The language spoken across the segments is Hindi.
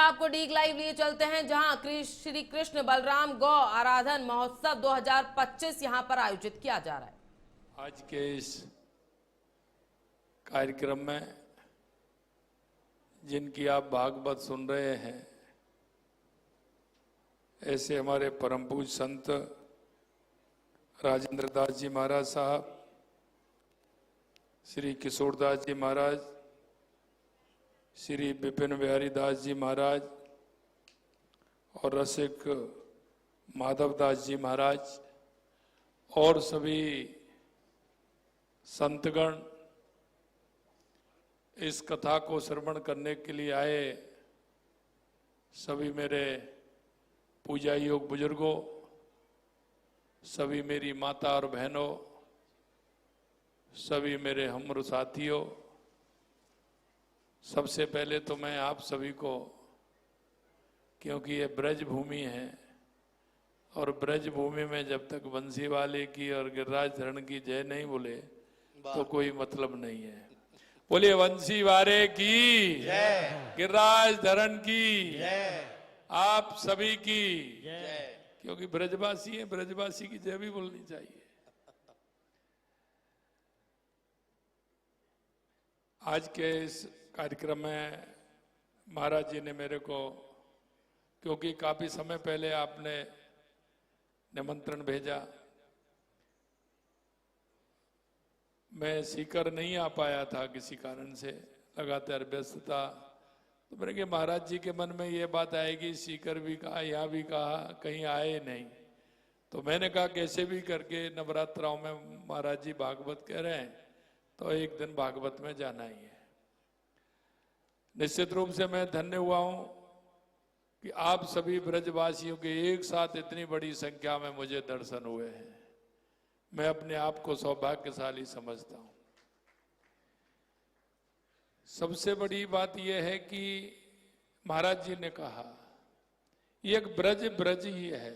आपको डीग लाइव लिए चलते हैं, जहां श्री कृष्ण बलराम गौ आराधन महोत्सव 2025 यहां पर आयोजित किया जा रहा है। आज के इस कार्यक्रम में जिनकी आप भागवत सुन रहे हैं, ऐसे हमारे परम पूज्य संत राजेंद्र दास जी महाराज साहब, श्री किशोरदास जी महाराज, श्री विपिन बिहारी दास जी महाराज और रसिक माधवदास जी महाराज और सभी संतगण इस कथा को श्रवण करने के लिए आए। सभी मेरे पूजा योग बुजुर्गों, सभी मेरी माता और बहनों, सभी मेरे हमर साथियों, सबसे पहले तो मैं आप सभी को, क्योंकि ये ब्रज भूमि है और ब्रज भूमि में जब तक बंसी वाले की और गिरिराज धरण की जय नहीं बोले तो कोई मतलब नहीं है। बोलिए बंसी वाले की जय, गिरिराज धरण की जय, आप सभी की जय। क्योंकि ब्रजवासी है, ब्रजवासी की जय भी बोलनी चाहिए। आज के इस कार्यक्रम में महाराज जी ने मेरे को, क्योंकि काफी समय पहले आपने निमंत्रण भेजा, मैं सीकर नहीं आ पाया था किसी कारण से, लगातार व्यस्तता। तो मैंने कहा महाराज जी के मन में ये बात आएगी, सीकर भी कहा, यहाँ भी कहा, कहीं आए नहीं। तो मैंने कहा कैसे भी करके नवरात्राओं में महाराज जी भागवत कह रहे हैं तो एक दिन भागवत में जाना ही है। निश्चित रूप से मैं धन्य हुआ हूं कि आप सभी ब्रजवासियों के एक साथ इतनी बड़ी संख्या में मुझे दर्शन हुए हैं। मैं अपने आप को सौभाग्यशाली समझता हूं। सबसे बड़ी बात यह है कि महाराज जी ने कहा ये एक ब्रज ही है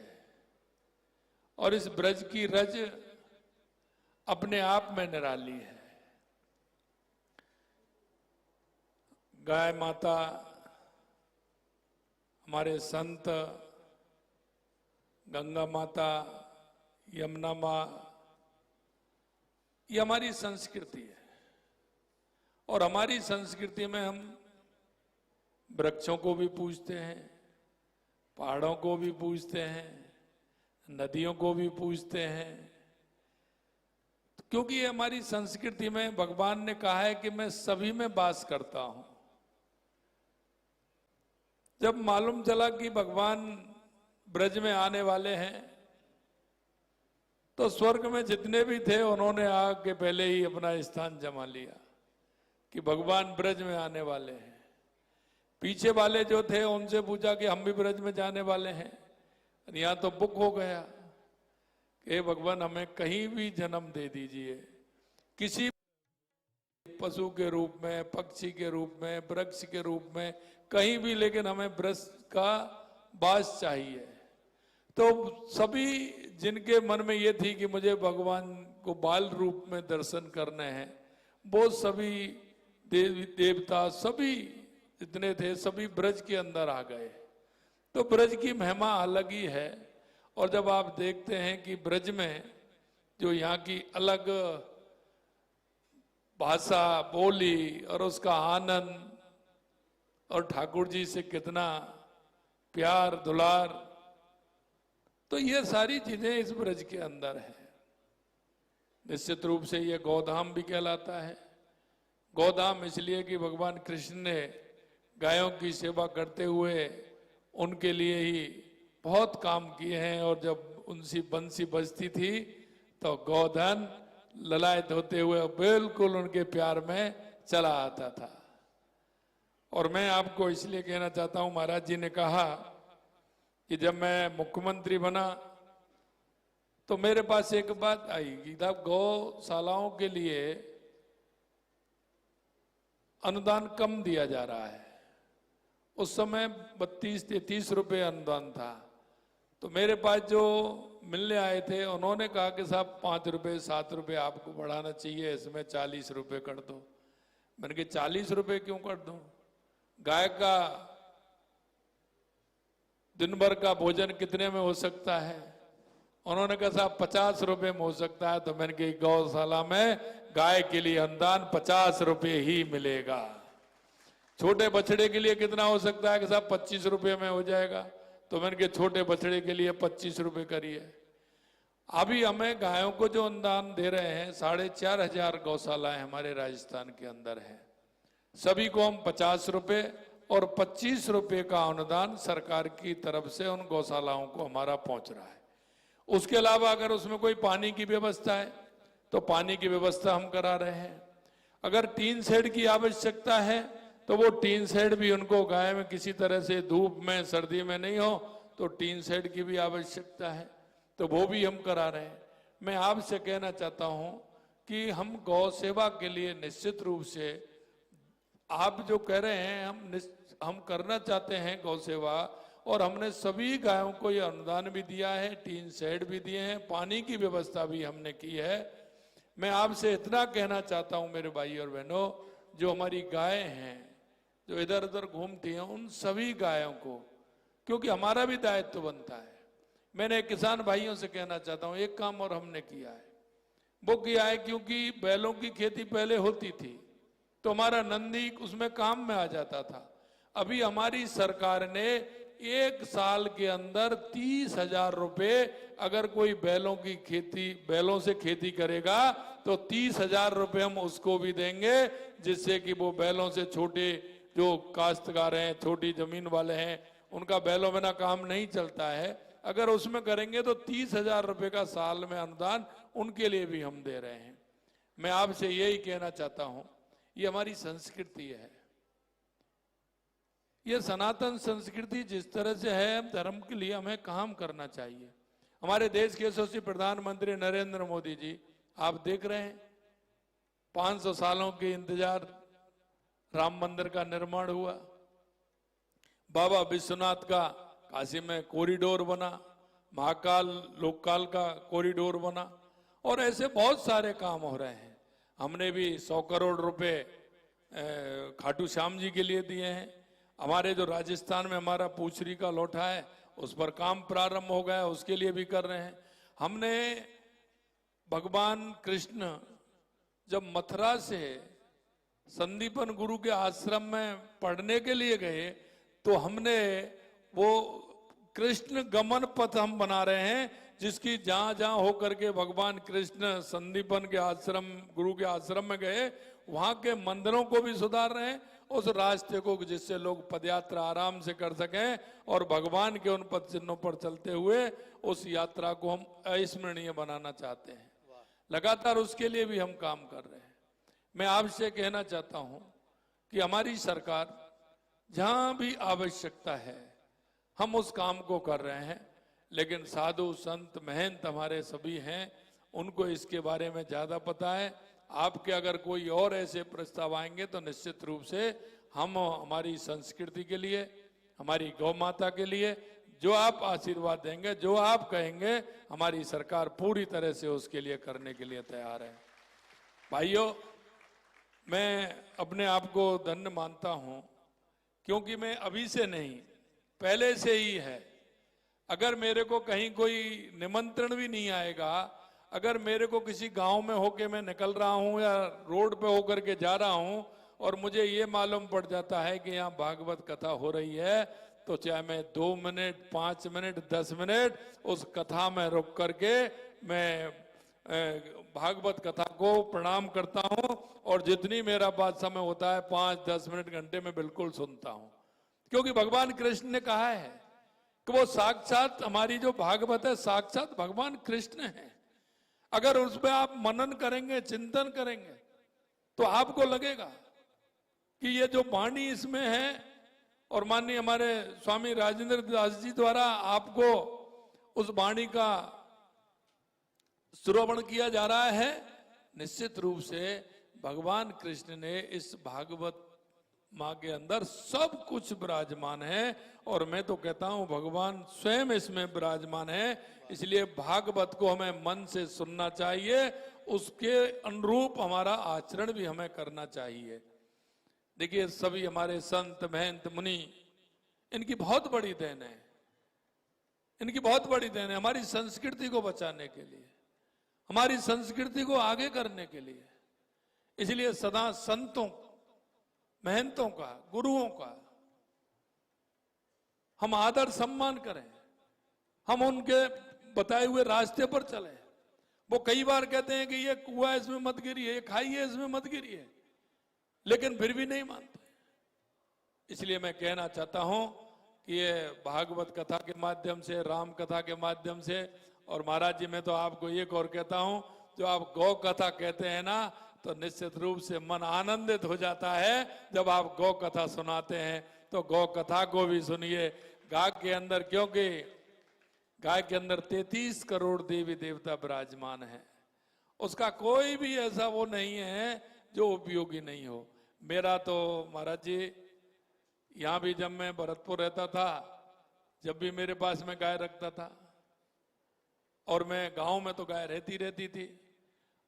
और इस ब्रज की रज अपने आप में निराली है। गाय माता, हमारे संत, गंगा माता, यमुना माँ, ये हमारी संस्कृति है। और हमारी संस्कृति में हम वृक्षों को भी पूजते हैं, पहाड़ों को भी पूजते हैं, नदियों को भी पूजते हैं, क्योंकि ये हमारी संस्कृति में भगवान ने कहा है कि मैं सभी में वास करता हूं। जब मालूम चला कि भगवान ब्रज में आने वाले हैं तो स्वर्ग में जितने भी थे उन्होंने आके पहले ही अपना स्थान जमा लिया कि भगवान ब्रज में आने वाले हैं। पीछे वाले जो थे उनसे पूछा कि हम भी ब्रज में जाने वाले हैं। यहाँ तो बुक हो गया कि भगवान हमें कहीं भी जन्म दे दीजिए, किसी पशु के रूप में, पक्षी के रूप में, वृक्ष के रूप में, कहीं भी, लेकिन हमें ब्रज का वास चाहिए। तो सभी जिनके मन में ये थी कि मुझे भगवान को बाल रूप में दर्शन करने हैं, वो सभी देवी देवता सभी जितने थे सभी ब्रज के अंदर आ गए। तो ब्रज की महिमा अलग ही है। और जब आप देखते हैं कि ब्रज में जो यहाँ की अलग भाषा, बोली और उसका आनंद और ठाकुर जी से कितना प्यार दुलार, तो ये सारी चीजें इस ब्रज के अंदर है। निश्चित रूप से ये गोधाम भी कहलाता है। गोधाम इसलिए कि भगवान कृष्ण ने गायों की सेवा करते हुए उनके लिए ही बहुत काम किए हैं। और जब उनसी बंसी बजती थी तो गोधन ललायत होते हुए बिल्कुल उनके प्यार में चला आता था। और मैं आपको इसलिए कहना चाहता हूं, महाराज जी ने कहा कि जब मैं मुख्यमंत्री बना तो मेरे पास एक बात आई कि जब गौशालाओं के लिए अनुदान कम दिया जा रहा है, उस समय 32-33 रुपए अनुदान था, तो मेरे पास जो मिलने आए थे उन्होंने कहा कि साहब 5 रुपए 7 रुपए आपको बढ़ाना चाहिए, इसमें 40 रुपए कर दो। मैंने कहा 40 रुपए क्यों कर दूं? गाय का दिन भर का भोजन कितने में हो सकता है? उन्होंने कहा साहब 50 रुपए में हो सकता है। तो मैंने कहा गौशाला में गाय के लिए अनुदान 50 रुपए ही मिलेगा। छोटे बछड़े के लिए कितना हो सकता है? कि साहब 25 रुपए में हो जाएगा। तो मैंने कहा छोटे बछड़े के लिए 25 रुपए करिए। अभी हमें गायों को जो अनुदान दे रहे हैं, 4,500 गौशालाएं हमारे राजस्थान के अंदर है। सभी को हम 50 रुपए और 25 रुपए का अनुदान सरकार की तरफ से उन गौशालाओं को हमारा पहुंच रहा है। उसके अलावा अगर उसमें कोई पानी की व्यवस्था है तो पानी की व्यवस्था हम करा रहे हैं। अगर टीन शेड की आवश्यकता है तो वो टीन शेड भी उनको, गाय में किसी तरह से धूप में सर्दी में नहीं हो तो टीन शेड की भी आवश्यकता है, तो वो भी हम करा रहे हैं। मैं आपसे कहना चाहता हूं कि हम गौ सेवा के लिए निश्चित रूप से, आप जो कह रहे हैं हम करना चाहते हैं गौ सेवा, और हमने सभी गायों को ये अनुदान भी दिया है, टीन शेड भी दिए हैं, पानी की व्यवस्था भी हमने की है। मैं आपसे इतना कहना चाहता हूं मेरे भाई और बहनों, जो हमारी गायें हैं जो इधर उधर घूमती हैं, उन सभी गायों को, क्योंकि हमारा भी दायित्व बनता है। मैंने किसान भाइयों से कहना चाहता हूं, एक काम और हमने किया है, वो किया है क्योंकि बैलों की खेती पहले होती थी तो हमारा नंदी उसमें काम में आ जाता था। अभी हमारी सरकार ने 1 साल के अंदर 30,000 रुपए, अगर कोई बैलों से खेती करेगा तो 30,000 रुपए हम उसको भी देंगे, जिससे कि वो बैलों से, छोटे जो काश्तकार हैं, छोटी जमीन वाले हैं, उनका बैलों बिना काम नहीं चलता है। अगर उसमें करेंगे तो 30,000 रुपए का साल में अनुदान उनके लिए भी हम दे रहे हैं। मैं आपसे यही कहना चाहता हूं, ये हमारी संस्कृति है, ये सनातन संस्कृति जिस तरह से है, हम धर्म के लिए हमें काम करना चाहिए। हमारे देश के यशस्वी प्रधानमंत्री नरेंद्र मोदी जी, आप देख रहे हैं 500 सालों के इंतजार, राम मंदिर का निर्माण हुआ, बाबा विश्वनाथ का काशी में कॉरिडोर बना, महाकाल लोकपाल का कॉरिडोर बना, और ऐसे बहुत सारे काम हो रहे हैं। हमने भी 100 करोड़ रुपए खाटू श्याम जी के लिए दिए हैं। हमारे जो राजस्थान में हमारा पूछरी का लोठा है, उस पर काम प्रारंभ हो गया, उसके लिए भी कर रहे हैं। हमने भगवान कृष्ण जब मथुरा से संदीपन गुरु के आश्रम में पढ़ने के लिए गए, तो हमने वो कृष्ण गमन पथ हम बना रहे हैं, जिसकी जहां जहां होकर के भगवान कृष्ण संदीपन के आश्रम, गुरु के आश्रम में गए, वहां के मंदिरों को भी सुधार रहे हैं, उस रास्ते को, जिससे लोग पदयात्रा आराम से कर सकें और भगवान के उन पद चिन्हों पर चलते हुए उस यात्रा को हम अविस्मरणीय बनाना चाहते हैं। लगातार उसके लिए भी हम काम कर रहे हैं। मैं आपसे कहना चाहता हूं कि हमारी सरकार जहां भी आवश्यकता है हम उस काम को कर रहे हैं, लेकिन साधु संत महंत हमारे सभी हैं, उनको इसके बारे में ज्यादा पता है। आपके अगर कोई और ऐसे प्रस्ताव आएंगे तो निश्चित रूप से हम हमारी संस्कृति के लिए, हमारी गौ माता के लिए जो आप आशीर्वाद देंगे, जो आप कहेंगे, हमारी सरकार पूरी तरह से उसके लिए करने के लिए तैयार है। भाइयों, मैं अपने आप को धन्य मानता हूं, क्योंकि मैं अभी से नहीं, पहले से ही है। अगर मेरे को कहीं कोई निमंत्रण भी नहीं आएगा, अगर मेरे को किसी गांव में होके मैं निकल रहा हूं या रोड पे होकर के जा रहा हूं और मुझे ये मालूम पड़ जाता है कि यहाँ भागवत कथा हो रही है, तो चाहे मैं 2 मिनट, 5 मिनट, 10 मिनट उस कथा में रुक करके मैं भागवत कथा को प्रणाम करता हूं, और जितनी मेरा बात समय होता है 5-10 मिनट, घंटे में बिल्कुल सुनता हूं। क्योंकि भगवान कृष्ण ने कहा है कि वो साक्षात, हमारी जो भागवत है साक्षात भगवान कृष्ण है। अगर उस पर आप मनन करेंगे, चिंतन करेंगे, तो आपको लगेगा कि ये जो वाणी इसमें है, और माननीय हमारे स्वामी राजेंद्र दास जी द्वारा आपको उस वाणी का श्रवण किया जा रहा है, निश्चित रूप से भगवान कृष्ण ने इस भागवत माँ के अंदर सब कुछ विराजमान है, और मैं तो कहता हूं भगवान स्वयं इसमें विराजमान है। इसलिए भागवत को हमें मन से सुनना चाहिए, उसके अनुरूप हमारा आचरण भी हमें करना चाहिए। देखिए, सभी हमारे संत महंत मुनि, इनकी बहुत बड़ी देन है। इनकी बहुत बड़ी देन है हमारी संस्कृति को बचाने के लिए, हमारी संस्कृति को आगे करने के लिए। इसलिए सदा संतों, महंतों का, गुरुओं का हम आदर सम्मान करें, हम उनके बताए हुए रास्ते पर चलें। वो कई बार कहते हैं कि ये कुआं इसमें मत गिरिए, ये खाइए इसमें मत गिरिए, लेकिन फिर भी नहीं मानते। इसलिए मैं कहना चाहता हूं कि ये भागवत कथा के माध्यम से, राम कथा के माध्यम से, और महाराज जी मैं तो आपको एक और कहता हूं, जो आप गौ कथा कहते हैं ना, तो निश्चित रूप से मन आनंदित हो जाता है जब आप गौ कथा सुनाते हैं। तो गौ कथा को भी सुनिए। गाय के अंदर, क्योंकि गाय के अंदर 33 करोड़ देवी देवता विराजमान है, उसका कोई भी ऐसा वो नहीं है जो उपयोगी नहीं हो। मेरा तो महाराज जी यहां भी जब मैं भरतपुर रहता था, जब भी मेरे पास में गाय रखता था, और मैं गांव में तो गाय रहती थी,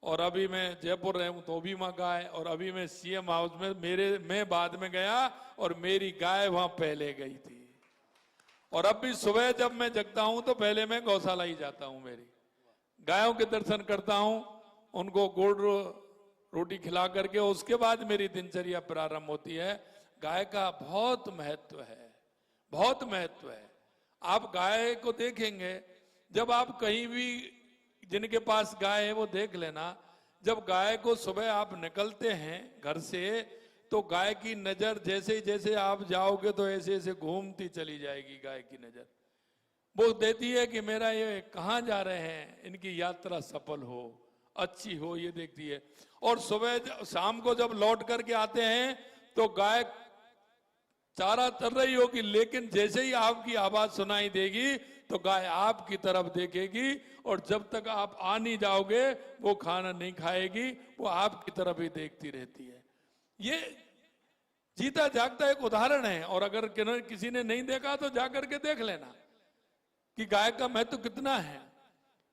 और अभी मैं जयपुर रहा हूं तो भी वहां गाय, और अभी मैं सीएम हाउस में मैं बाद में गया और मेरी गाय वहां पहले गई थी। और अब भी सुबह जब मैं जगता हूं तो पहले मैं गौशाला ही जाता हूं, मेरी गायों के दर्शन करता हूं, उनको गुड़ रोटी खिला करके उसके बाद मेरी दिनचर्या प्रारंभ होती है। गाय का बहुत महत्व है, बहुत महत्व है। आप गाय को देखेंगे, जब आप कहीं भी जिनके पास गाय है वो देख लेना, जब गाय को सुबह आप निकलते हैं घर से, तो गाय की नजर जैसे जैसे आप जाओगे तो ऐसे ऐसे घूमती चली जाएगी। गाय की नजर वो देती है कि मेरा ये कहाँ जा रहे हैं, इनकी यात्रा सफल हो, अच्छी हो, ये देखती है। और सुबह शाम को जब लौट करके आते हैं तो गाय चारा चल रही होगी, लेकिन जैसे ही आपकी आवाज सुनाई देगी तो गाय आपकी तरफ देखेगी, और जब तक आप आ नहीं जाओगे वो खाना नहीं खाएगी, वो आपकी तरफ ही देखती रहती है। ये जीता जागता एक उदाहरण है। और अगर किसी ने नहीं देखा तो जाकर के देख लेना कि गाय का महत्व कितना है।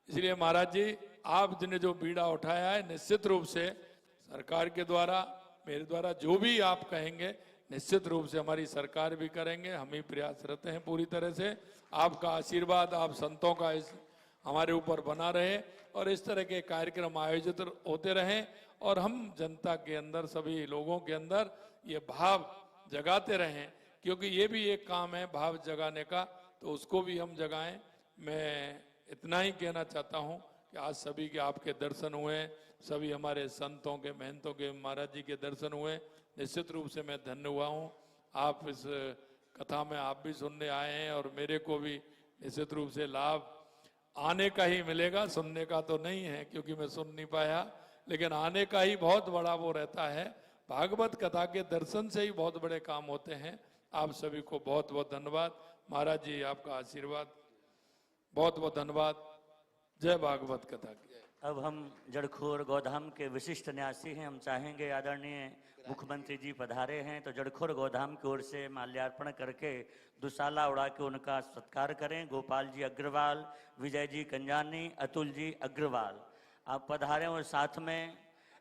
इसलिए महाराज जी आप जिन्हें जो बीड़ा उठाया है, निश्चित रूप से सरकार के द्वारा, मेरे द्वारा जो भी आप कहेंगे, निश्चित रूप से हमारी सरकार भी करेंगे, हम ही प्रयासरत हैं पूरी तरह से। आपका आशीर्वाद, आप संतों का इस हमारे ऊपर बना रहे, और इस तरह के कार्यक्रम आयोजित होते रहें, और हम जनता के अंदर, सभी लोगों के अंदर ये भाव जगाते रहें, क्योंकि ये भी एक काम है भाव जगाने का, तो उसको भी हम जगाएं। मैं इतना ही कहना चाहता हूं कि आज सभी के आपके दर्शन हुए, सभी हमारे संतों के, महंतों के, महाराज जी के दर्शन हुए, निश्चित रूप से मैं धन्य हुआ हूँ। आप इस कथा में आप भी सुनने आए हैं, और मेरे को भी निश्चित रूप से लाभ आने का ही मिलेगा, सुनने का तो नहीं है क्योंकि मैं सुन नहीं पाया, लेकिन आने का ही बहुत बड़ा वो रहता है। भागवत कथा के दर्शन से ही बहुत बड़े काम होते हैं। आप सभी को बहुत बहुत धन्यवाद। महाराज जी आपका आशीर्वाद, बहुत बहुत धन्यवाद। जय भागवत कथा की। अब हम जड़खोर गौधाम के विशिष्ट न्यासी हैं, हम चाहेंगे आदरणीय मुख्यमंत्री जी पधारे हैं तो जड़खोर गौधाम की ओर से माल्यार्पण करके दुशाला उड़ा के उनका सत्कार करें। गोपाल जी अग्रवाल, विजय जी कंजानी, अतुल जी अग्रवाल आप पधारें, और साथ में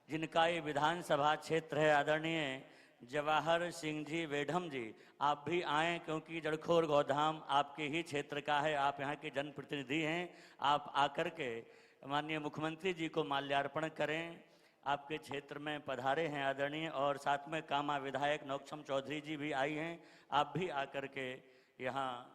जिनका ये विधानसभा क्षेत्र है आदरणीय जवाहर सिंह जी वेढ़म जी, आप भी आएँ क्योंकि जड़खोर गौधाम आपके ही क्षेत्र का है, आप यहाँ के जनप्रतिनिधि हैं। आप आकर के माननीय मुख्यमंत्री जी को माल्यार्पण करें। आपके क्षेत्र में पधारे हैं आदरणीय, और साथ में कामा विधायक नौक्षम चौधरी जी भी आई हैं, आप भी आकर के यहाँ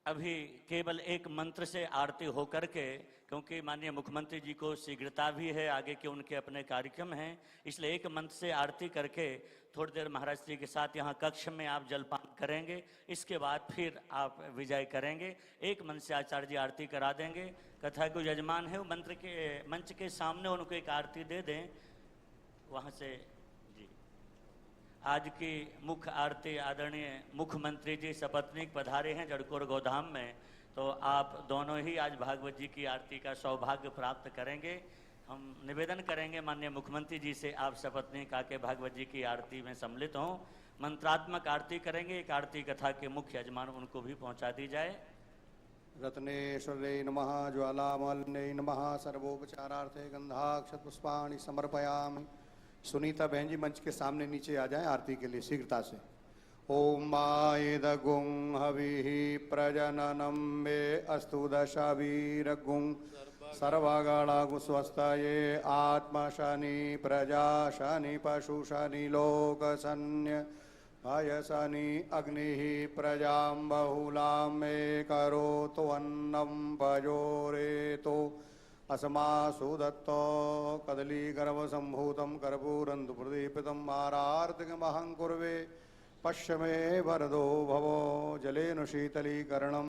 अभी केवल एक मंत्र से आरती होकर के, क्योंकि माननीय मुख्यमंत्री जी को शीघ्रता भी है, आगे के उनके अपने कार्यक्रम हैं, इसलिए एक मंत्र से आरती करके थोड़ी देर महाराज जी के साथ यहाँ कक्ष में आप जलपान करेंगे। इसके बाद फिर आप विजय करेंगे। एक मंत्र से आचार्य जी आरती करा देंगे। कथा को यजमान है वो मंत्र के मंच के सामने उनको एक आरती दे दें वहाँ से। जी आज की मुख्य आरती आदरणीय मुख्यमंत्री जी सपत्नीक पधारे हैं जड़कोर गौधाम में, तो आप दोनों ही आज भागवत जी की आरती का सौभाग्य प्राप्त करेंगे। हम निवेदन करेंगे माननीय मुख्यमंत्री जी से आप सपत्नीक आके भागवत जी की आरती में सम्मिलित हों। मंत्रात्मक आरती करेंगे। एक आरती कथा के मुख्य यजमान उनको भी पहुंचा दी जाए। रत्नेश्वरे नमः, ज्वालामालिन्यै नमः, सर्वोपचारार्थे गंधाक्षत पुष्पाणि समर्पयामि। सुनीता बहन जी मंच के सामने नीचे आ जाएं आरती के लिए शीघ्रता से। ओम मायदगुं हविः प्रजननं मे अस्तु दशवीरगुं सर्वगणागु स्वस्थये आत्मशनि प्रजाशनि पशुशनि लोकसन्य भयशनि अग्निः प्रजां बहुलां मे करोतु अन्नं पयोरेतो अस्मासु दत्तो कदलीगर्भसम्भूतं कर्पूरं प्रदीपितम् आरार्तिकमहं कुर्वे पश्य मे वरदो भवो जलेन शीतलीकरणम्